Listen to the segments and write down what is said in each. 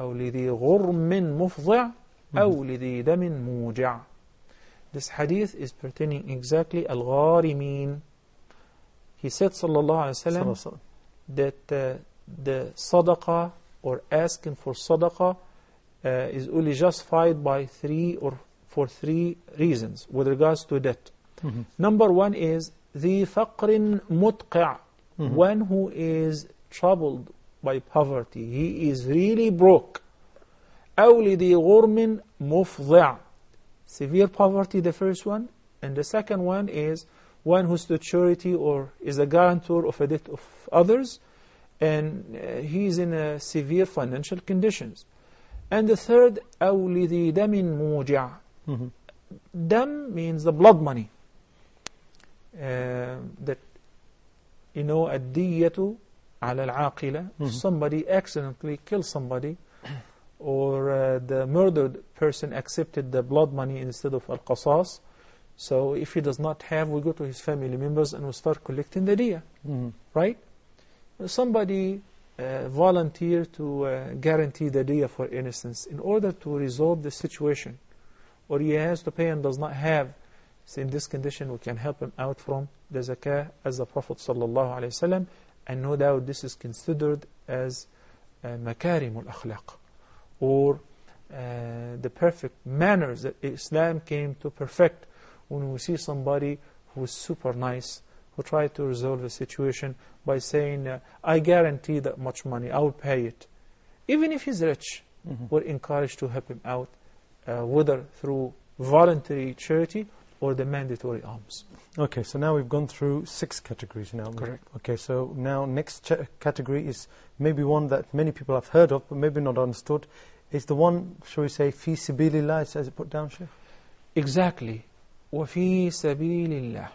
أو لذي غرم مفضع أو لذي دم موجع. This hadith is pertaining exactly al-gharimin. He said sallallahu alayhi wa sallam that the sadaqah or asking for sadaqah is only justified by for three reasons with regards to debt. Number one is the faqrin mutqa', one who is troubled by poverty. He is really broke. أو لذي غرم مفضع, severe poverty, the first one. And the second one is one who stood surety or is a guarantor of a debt of others, and he is in a severe financial conditions. And the third, أو لذي دم موجع. Dam means the blood money. That, you know, الدية على العاقلة. Somebody accidentally killed somebody, or the murdered person accepted the blood money instead of al-qasas. So if he does not have, we go to his family members and we start collecting the diya. Right? Somebody volunteered to guarantee the diya, for instance, in order to resolve the situation, or he has to pay and does not have. So in this condition, we can help him out from the zakah, as the Prophet sallallahu alaihi wasallam, and no doubt this is considered as makarim al-akhlaq, or the perfect manners that Islam came to perfect. When we see somebody who is super nice, who tried to resolve the situation by saying, I guarantee that much money, I will pay it. Even if he's rich, we're encouraged to help him out, whether through voluntary charity or the mandatory alms. Okay, so now we've gone through 6 categories now. Correct. Okay, so now next category is maybe one that many people have heard of, but maybe not understood. Is the one, shall we say, fi sabilillah, as it put down, Shaykh? Exactly. وَفِي سَبِيلِ اللَّهِ.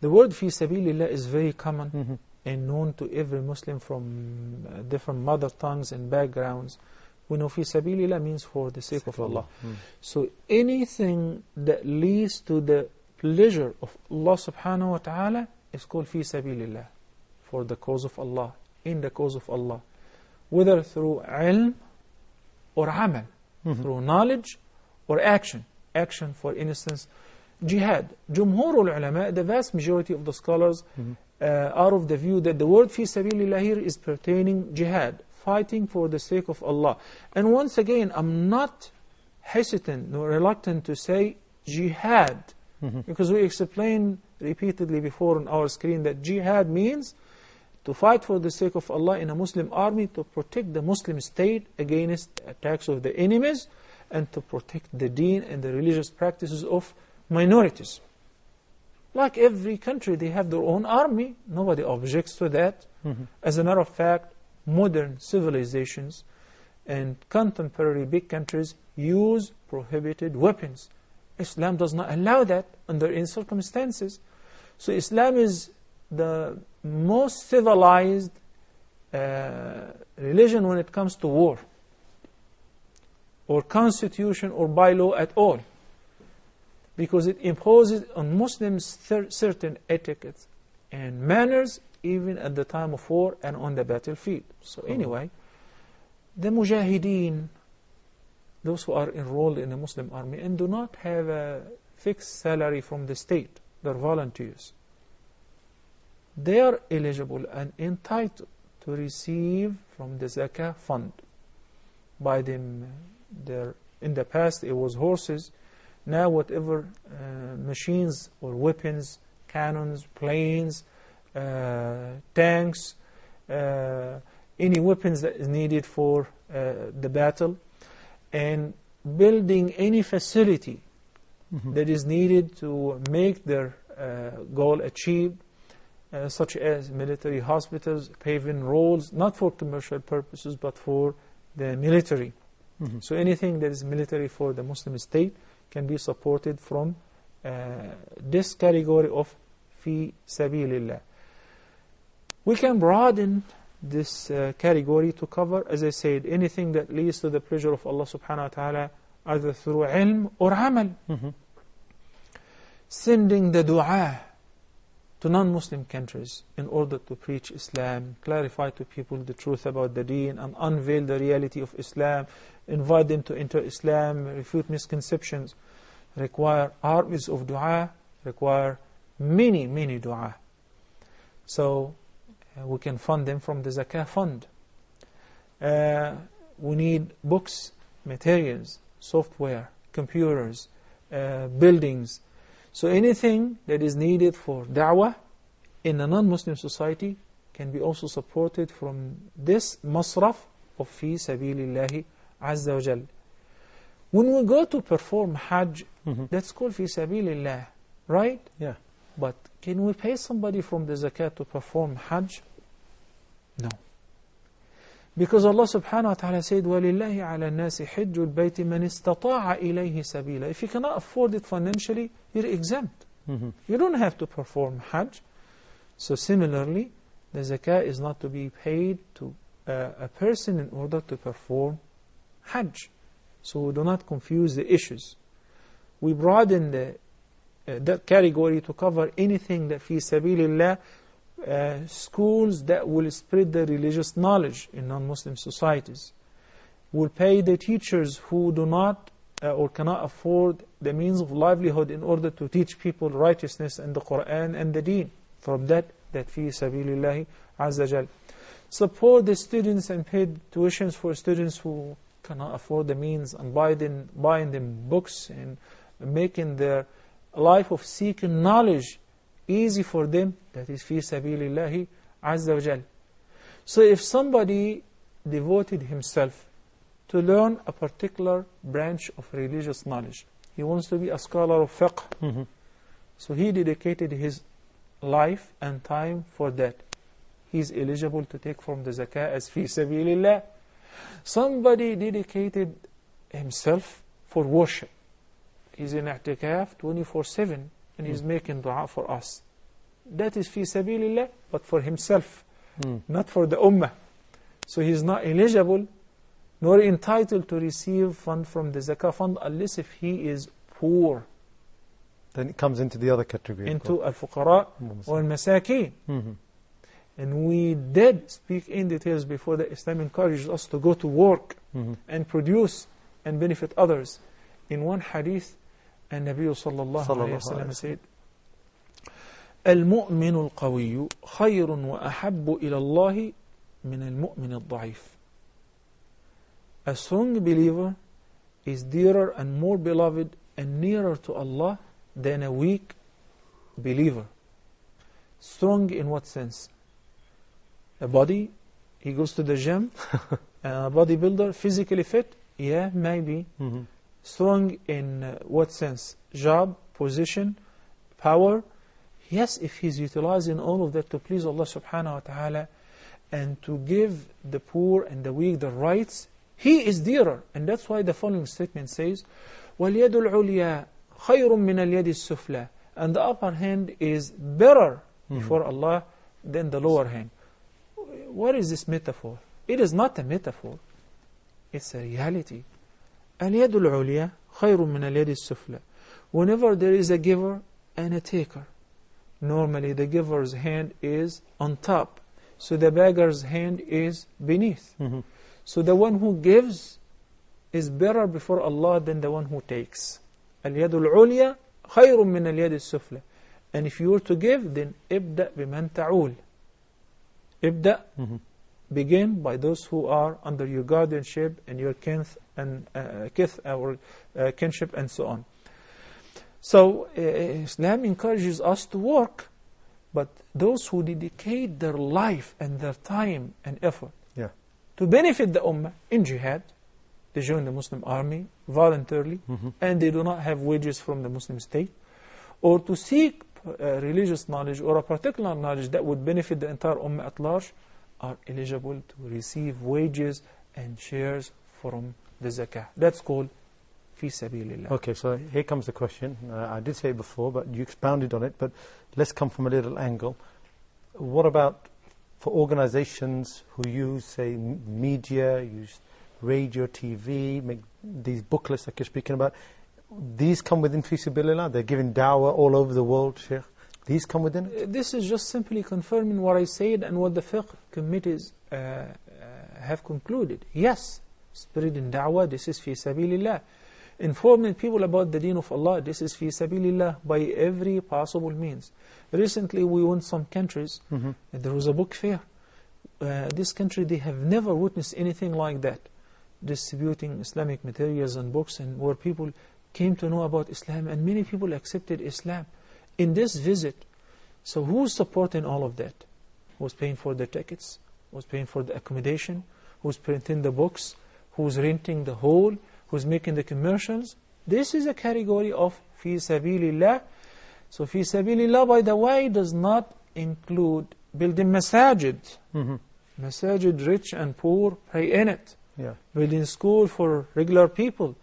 The word fi sabilillah is very common and known to every Muslim from different mother tongues and backgrounds. We know fi sabilillah means for the sake of Allah. So anything that leads to the pleasure of Allah subhanahu wa ta'ala is called fi sabilillah, for the cause of Allah, in the cause of Allah, whether through ilm or amal, through knowledge or action. Action, for instance, jihad. Jumhurul ulama, the vast majority of the scholars, are of the view that the word fi sabilillah here is pertaining jihad, fighting for the sake of Allah. And once again, I'm not hesitant nor reluctant to say jihad, because we explained repeatedly before on our screen that jihad means to fight for the sake of Allah in a Muslim army, to protect the Muslim state against attacks of the enemies, and to protect the deen and the religious practices of minorities. Like every country, they have their own army. Nobody objects to that. As a matter of fact, modern civilizations and contemporary big countries use prohibited weapons. Islam does not allow that under any circumstances. So Islam is the most civilized religion when it comes to war, or constitution, or bylaw at all, because it imposes on Muslims certain etiquettes and manners even at the time of war and on the battlefield. So anyway, the mujahideen, those who are enrolled in the Muslim army and do not have a fixed salary from the state, they're volunteers, they are eligible and entitled to receive from the zakah fund. By them, in the past it was horses. Now whatever machines or weapons, cannons, planes, tanks, any weapons that is needed for the battle, and building any facility that is needed to make their goal achieved, such as military hospitals, paving roads, not for commercial purposes but for the military. So anything that is military for the Muslim state can be supported from this category of fi sabilillah. We can broaden this category to cover, as I said, anything that leads to the pleasure of Allah subhanahu wa ta'ala, either through ilm or amal. Sending the dua to non-Muslim countries in order to preach Islam, clarify to people the truth about the deen, and unveil the reality of Islam, invite them to enter Islam, refute misconceptions, require armies of dua, require many, many dua. So we can fund them from the Zakah fund. We need books, materials, software, computers, buildings. So anything that is needed for da'wah in a non-Muslim society can be also supported from this masraf of fi sabilillahi azza wa jal. When we go to perform Hajj, that's called fi sabilillah, right? Yeah. But can we pay somebody from the zakat to perform Hajj? No. Because Allah subhanahu wa ta'ala said, وَلِلَّهِ عَلَى النَّاسِ حِجُّ الْبَيْتِ مَنِ اسْتَطَاعَ إِلَيْهِ سَبِيلًا. If you cannot afford it financially, you're exempt. You don't have to perform Hajj. So similarly, the zakah is not to be paid to a person in order to perform Hajj. So we do not confuse the issues. We broaden that category to cover anything that fi sabilillah, schools that will spread the religious knowledge in non-Muslim societies, will pay the teachers who do not or cannot afford the means of livelihood in order to teach people righteousness and the Quran and the deen. From that fi sabilillahi azza jal. Support the students and pay tuitions for students who cannot afford the means, and buying them books and making their life of seeking knowledge easy for them. That is fi sabilillahi azza wa jal. So if somebody devoted himself to learn a particular branch of religious knowledge, he wants to be a scholar of fiqh, so he dedicated his life and time for that, he is eligible to take from the zakah as fi sabilillah. Somebody dedicated himself for worship, he's in i'tikaf 24/7 and he's making dua for us. That is fi sabilillah, but for himself, not for the ummah. So he's not eligible nor entitled to receive fund from the zakah fund unless if he is poor. Then it comes into the other category. Into al-fuqara or al-masakeen. And we did speak in details before that Islam encourages us to go to work and produce and benefit others. In one hadith, and Nabi sallallahu alayhi wa sallam said, المؤمن القوي خير وأحب إلى الله من المؤمن الضعيف. A strong believer is dearer and more beloved and nearer to Allah than a weak believer. Strong in what sense? A body, he goes to the gym, a bodybuilder, physically fit? Yeah, maybe. Strong in what sense? Job, position, power? Yes, if he's utilizing all of that to please Allah subhanahu wa ta'ala and to give the poor and the weak the rights, he is dearer. And that's why the following statement says, وَالْيَدُ الْعُلْيَا خَيْرٌ مِّنَ الْيَدِ السُّفْلَى. And the upper hand is better before Allah than the lower hand. What is this metaphor? It is not a metaphor. It's a reality. الْيَدُ الْعُلْيَا خَيْرٌ مِّنَ الْيَدِ السُّفْلَى. Whenever there is a giver and a taker, normally the giver's hand is on top, so the beggar's hand is beneath. So the one who gives is better before Allah than the one who takes. الْيَدُ الْعُلْيَا خَيْرٌ مِّنَ الْيَدِ السُّفْلَى. And if you were to give, then ابدأ بمن تعول. ابدأ, begin by those who are under your guardianship and your kinship and so on. So Islam encourages us to work, but those who dedicate their life and their time and effort to benefit the ummah in jihad, they join the Muslim army voluntarily, and they do not have wages from the Muslim state, or to seek religious knowledge or a particular knowledge that would benefit the entire ummah at large, are eligible to receive wages and shares from the zakah. That's called fi sabilillah. Okay, so here comes the question. I did say it before, but you expounded on it, but let's come from a little angle. What about for organizations who use, say, media, use radio, TV, make these booklets like you're speaking about? These come within fi sabilillah? They're giving da'wah all over the world, Sheikh? These come within it? This is just simply confirming what I said and what the fiqh committees have concluded. Yes, spreading da'wah, this is fi sabilillah. Informing people about the deen of Allah, this is fi sabilillah by every possible means. Recently we went some countries, and there was a book fair. This country, they have never witnessed anything like that, distributing Islamic materials and books, and where people came to know about Islam, and many people accepted Islam in this visit. So who's supporting all of that? Who's paying for the tickets? Who's paying for the accommodation? Who's printing the books? Who's renting the hall? Who's making the commercials? This is a category of fi sabilillah. So fi sabilillah, by the way, does not include building masajid. Masajid, rich and poor pray in it. Building school for regular people,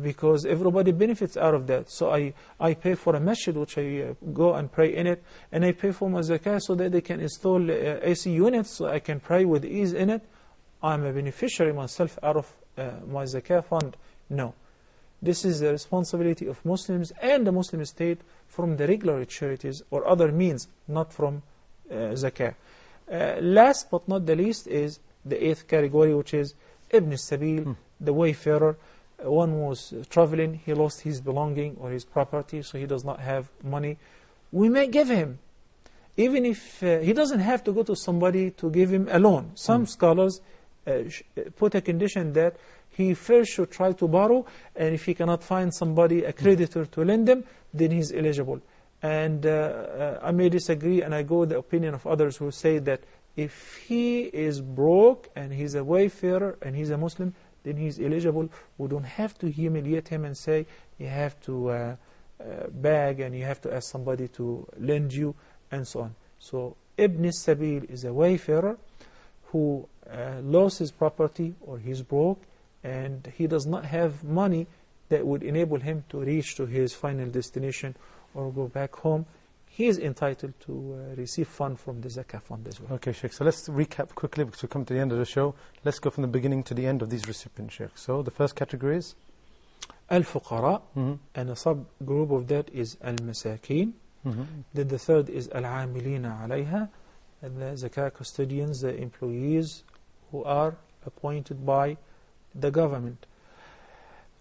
because everybody benefits out of that. So I pay for a masjid, which I go and pray in it, and I pay for my zakah so that they can install AC units so I can pray with ease in it. I'm a beneficiary myself out of my zakah fund. No. This is the responsibility of Muslims and the Muslim state from the regular charities or other means, not from zakah. Last but not the least is the 8th category, which is Ibn Sabil, the wayfarer. One was traveling, he lost his belonging or his property, so he does not have money. We may give him, even if he doesn't have to go to somebody to give him a loan. Some scholars put a condition that he first should try to borrow, and if he cannot find somebody, a creditor, to lend him, then he's eligible. And I may disagree, and I go with the opinion of others who say that if he is broke and he's a wayfarer and he's a Muslim, then he's eligible. We don't have to humiliate him and say you have to beg and you have to ask somebody to lend you and so on. So Ibn Sabil is a wayfarer who lost his property or he's broke and he does not have money that would enable him to reach to his final destination or go back home. He is entitled to receive fund from the zakah fund as well. Okay, Sheikh. So let's recap quickly because we come to the end of the show. Let's go from the beginning to the end of these recipients, Sheikh. So the first category is? Al-Fuqara, and a subgroup of that is Al-Masakin. Then the third is Al-Amilina alayha, and the zakah custodians, the employees who are appointed by the government.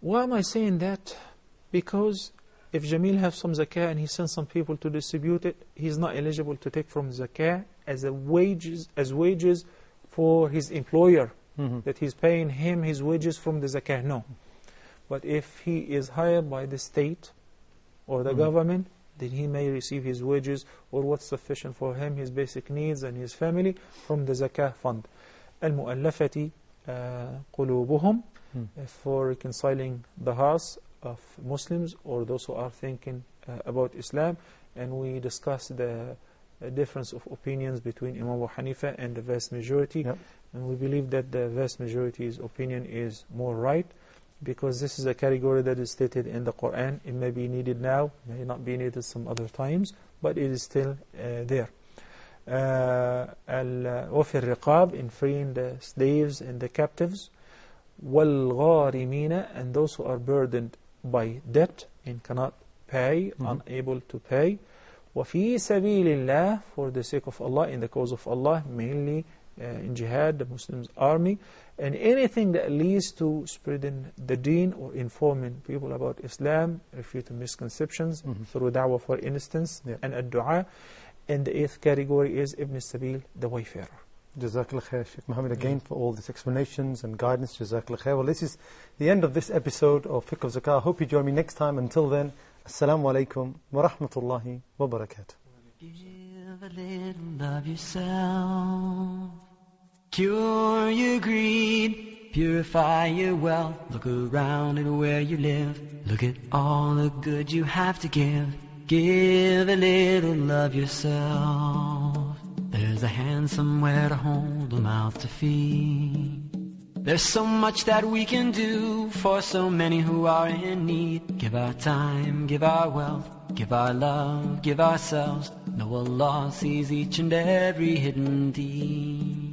Why am I saying that? Because if Jamil has some zakah and he sends some people to distribute it, he's not eligible to take from zakah as wages for his employer, that he's paying him his wages from the zakah. No. But if he is hired by the state or the government, then he may receive his wages or what's sufficient for him, his basic needs and his family, from the zakah fund. Al-Mu'allafati qulubuhum, for reconciling the hearts of Muslims or those who are thinking about Islam. And we discussed the difference of opinions between Imam Abu Hanifa and the vast majority. And we believe that the vast majority's opinion is more right, because this is a category that is stated in the Quran. It may be needed now, may not be needed some other times, but it is still there. وَفِي الرِّقَابِ, in freeing the slaves and the captives. وَالْغَارِمِينَ, and those who are burdened by debt and cannot pay, unable to pay. وَفِي سَبِيلِ اللَّهِ, for the sake of Allah, in the cause of Allah, mainly in jihad, the Muslims army, and anything that leads to spreading the deen or informing people about Islam, refuting misconceptions through da'wah, for instance, and ad-du'a. And the 8th category is Ibn Sabil, the wayfarer. Jazakallah khair, Sheikh Muhammad, again for all these explanations and guidance. Jazakallah khair. Well, this is the end of this episode of Fiqh of Zakah. I hope you join me next time. Until then, Assalamu alaikum wa rahmatullahi wa barakatuh. Give a little of yourself, cure your greed, purify your wealth. Look around at where you live, look at all the good you have to give. Give a little of yourself. There's a hand somewhere to hold, a mouth to feed. There's so much that we can do for so many who are in need. Give our time, give our wealth, give our love, give ourselves. Know Allah sees each and every hidden deed.